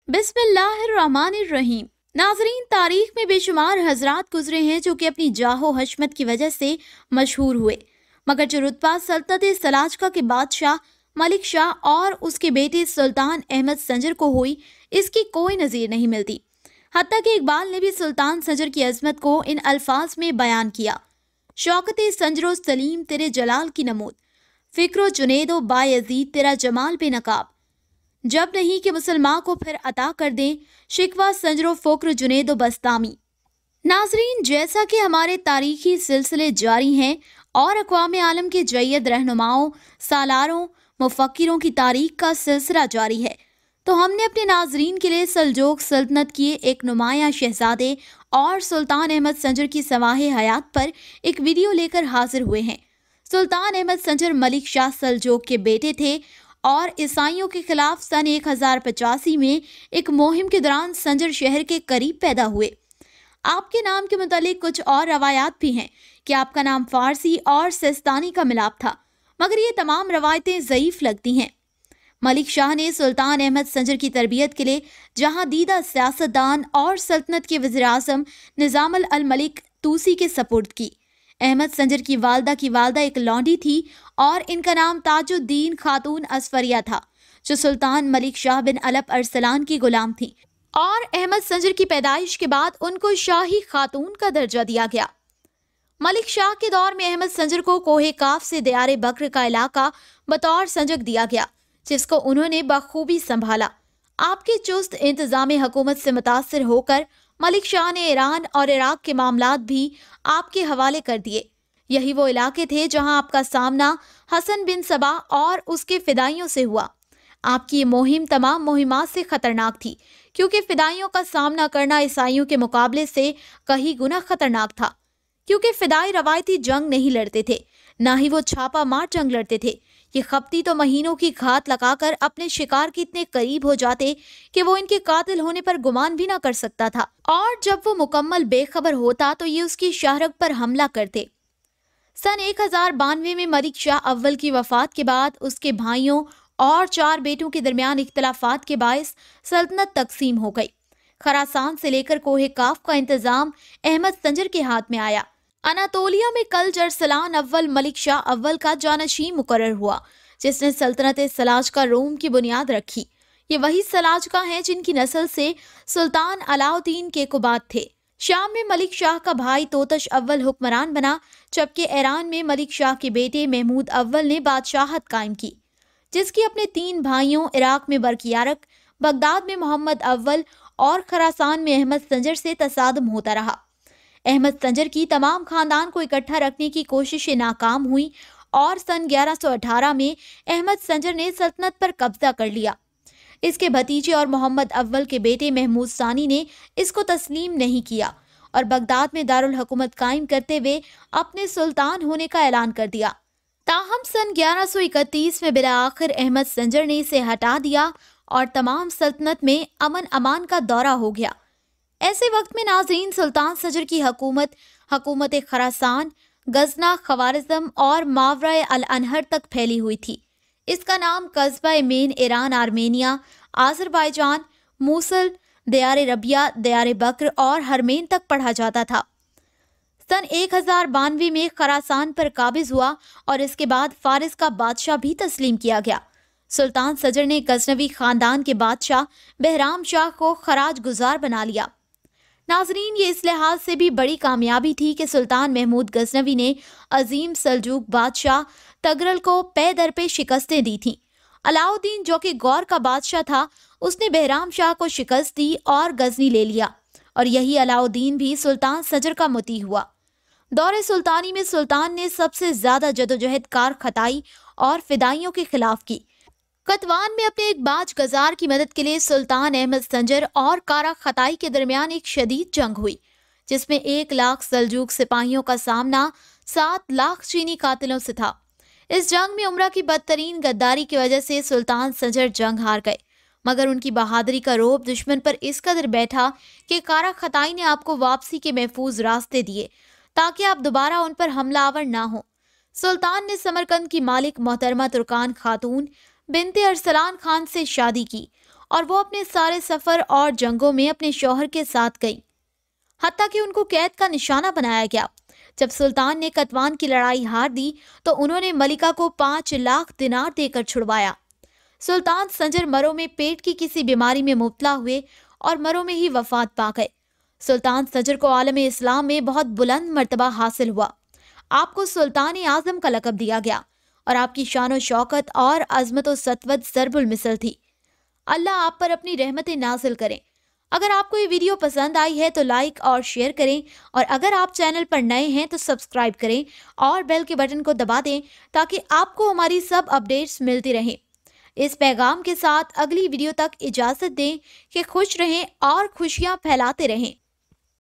बिस्मिल्लाहिर्रहमानिर्रहीम। नाजरीन, तारीख में बेशुमार हजरात गुजरे हैं जो कि अपनी जाहो हशमत की वजह से मशहूर हुए, मगर जो रुतबा सल्तनत सलाजका के बादशाह मलिक शाह और उसके बेटे सुल्तान अहमद संजर को हुई, इसकी कोई नज़ीर नहीं मिलती। हत्ता कि इकबाल ने भी सुल्तान संजर की अजमत को इन अल्फाज में बयान किया: शौकत संजरो सलीम तेरे जलाल की नमूद, फिक्रो जुनेदो बायजीद तेरा जमाल बेनकाब, जब नहीं कि मुसलमान को फिर अता कर दें, शिकवा संजरो फ़ोक्र जुनेदो बस्तामी। नाजरीन, जैसा कि हमारे तारीखी सिलसिले जारी हैं और अक़वाम आलम के जय्यद रहनुमाओं, सालारों, मुफ़क्किरों की तारीख का सिलसिला जारी है, तो हमने अपने नाजरीन के लिए सल्जोक सल्तनत के एक नुमाया शहजादे और सुल्तान अहमद संजर की सवाहे हयात पर एक वीडियो लेकर हाजिर हुए हैं। सुल्तान अहमद संजर मलिक शाह सल्जोक के बेटे थे और ईसाइयों के खिलाफ सन 1085 में एक मुहिम के दौरान संजर शहर के करीब पैदा हुए। आपके नाम के मुतालिक कुछ और रवायात भी हैं कि आपका नाम फारसी और सिस्तानी का मिलाप था, मगर ये तमाम रवायतें ज़ईफ़ लगती हैं। मलिक शाह ने सुल्तान अहमद संजर की तरबियत के लिए जहां दीदा सियासतदान और सल्तनत के वज़ीर-ए-आज़म निज़ामुल अल-मलिक तूसी के सपुर्द की। अहमद संजर की वालदा एक लौंडी थी और इनका नाम ताजुद्दीन खातून असफरिया था, जो सुल्तान मलिक शाह बिन अलप अरसलान की गुलाम थी, और अहमद संजर की पैदाइश के बाद उनको शाही खातून का दर्जा दिया गया। मलिक शाह के दौर में अहमद संजर को कोहे काफ से दयारे बकर का इलाका बतौर संजक दिया गया, जिसको उन्होंने बखूबी संभाला। आपके चुस्त इंतजाम हुकूमत से मुतासिर होकर मलिक शाह ने ईरान और इराक के मामलात भी आपके हवाले कर दिए। यही वो इलाके थे जहां आपका सामना हसन बिन सबा और उसके फिदाइयों से हुआ। आपकी ये मुहिम तमाम मुहिमात से खतरनाक थी, क्योंकि फिदाइयों का सामना करना ईसाइयों के मुकाबले से कहीं गुना खतरनाक था, क्योंकि फिदाई रवायती जंग नहीं लड़ते थे, ना ही वो छापा मार जंग लड़ते थे। ये खपती तो महीनों की घात लगाकर अपने शिकार के इतने करीब हो जाते कि वो इनके कातिल होने पर गुमान भी ना कर सकता था, और जब वो मुकम्मल बेखबर होता तो ये उसकी शाहरग पर हमला करते। सन 1092 में मलिक शाह अव्वल की वफात के बाद उसके भाइयों और 4 बेटों के दरमियान इख्तलाफात के बायस सल्तनत तकसीम हो गई। खरासान से लेकर कोहे काफ का इंतजाम अहमद संजर के हाथ में आया। अनातोलिया में कल्ज अरसलान अव्वल मलिक शाह अव्वल का जानशीन मुकर्रर हुआ, जिसने सल्तनत सलाजका रोम की बुनियाद रखी। ये वही सलाजका हैं जिनकी नस्ल से सुल्तान अलाउद्दीन केकुबाद थे। शाम में मलिक शाह का भाई तोतश अव्वल हुक्मरान बना, जबकि ईरान में मलिक शाह के बेटे महमूद अव्वल ने बादशाहत कायम की, जिसकी अपने 3 भाइयों इराक में बरकियारक, बगदाद में मोहम्मद अव्वल और खरासान में अहमद संजर से तसादम होता रहा। अहमद संजर की तमाम खानदान को इकट्ठा रखने की कोशिशें नाकाम हुई और सन 1118 में अहमद संजर ने सल्तनत पर कब्जा कर लिया। इसके भतीजे और मोहम्मद अव्वल के बेटे महमूद सानी ने इसको तस्लीम नहीं किया और बगदाद में दारुल हुकूमत कायम करते हुए अपने सुल्तान होने का ऐलान कर दिया। ताहम सन 1131 में बिला आखिर अहमद संजर ने इसे हटा दिया और तमाम सल्तनत में अमन अमान का दौरा हो गया। ऐसे वक्त में नाज़रीन, सुल्तान संजर की हुकूमत खरासान, गजना, खवारिज़म और मावरा अल अनहर तक फैली हुई थी। इसका नाम कस्बा मेन ईरान, आर्मेनिया, आज़रबाईजान, मूसल, दयारे रबिया, दयारे बकर और हरमेन तक पढ़ा जाता था। सन 1092 में खरासान पर काबिज हुआ और इसके बाद फारिस का बादशाह भी तस्लीम किया गया। सुल्तान संजर ने गजनवी खानदान के बादशाह बहराम शाह को खराज गुजार बना लिया। नाजरीन, ये इस लिहाज से भी बड़ी कामयाबी थी कि सुल्तान महमूद गजनवी ने अजीम सल्जूक बादशाह तगरल को पे दर पे शिकस्तें दी थीं। अलाउद्दीन, जो कि गौर का बादशाह था, उसने बहराम शाह को शिकस्त दी और गजनी ले लिया, और यही अलाउद्दीन भी सुल्तान संजर का मुती हुआ। दौरे सुल्तानी में सुल्तान ने सबसे ज्यादा जदोजहद कार खताई और फिदाइयों के खिलाफ की। कतवान में अपने एक बाज गजार की मदद के लिए सुल्तान अहमद संजर और कारा खताई के दरमियान एक शदीद जंग हुई, जिसमें 1 लाख सल्जूक सिपाहियों का सामना 7 लाख चीनी कातिलों से था। इस जंग में उमरा की बदतरीन गद्दारी की वजह से सुल्तान संजर जंग हार गए, मगर उनकी बहादुरी का रोब दुश्मन पर इस कदर बैठा कि कारा खताई ने आपको वापसी के महफूज रास्ते दिए ताकि आप दोबारा उन पर हमलावर ना हो। सुल्तान ने समरकंद की मालिक मोहतरमा तुर्कान खातून बिनते अरसलान खान से शादी की اور وہ اپنے سارے سفر اور جنگوں میں اپنے شوہر کے ساتھ گئیں، حتیٰ کہ ان کو قید کا نشانہ بنایا گیا۔ جب سلطان نے کتوان کی لڑائی ہار دی تو انہوں نے ملکہ کو 5 لاکھ دینار دے کر چھڑوایا۔ سلطان سنجر مرو میں پیٹ کی کسی بیماری میں مبتلا ہوئے اور مرو میں ہی وفات پا گئے۔ سلطان سنجر کو عالم اسلام میں بہت بلند مرتبہ حاصل ہوا۔ آپ کو سلطان اعظم کا لقب دیا گیا اور آپ کی شان و شوکت اور عظمت و سطوت ضرب المثل تھی۔ اللہ آپ پر اپنی رحمتیں نازل کریں۔ اگر آپ کو یہ ویڈیو پسند آئی ہے تو لائک اور شیئر کریں، اور اگر آپ چینل پر نئے ہیں تو سبسکرائب کریں اور بیل کے بٹن کو دبا دیں تاکہ آپ کو ہماری سب اپڈیٹس ملتی رہیں۔ اس پیغام کے ساتھ اگلی ویڈیو تک اجازت دیں کہ خوش رہیں اور خوشیاں پھیلاتے رہیں۔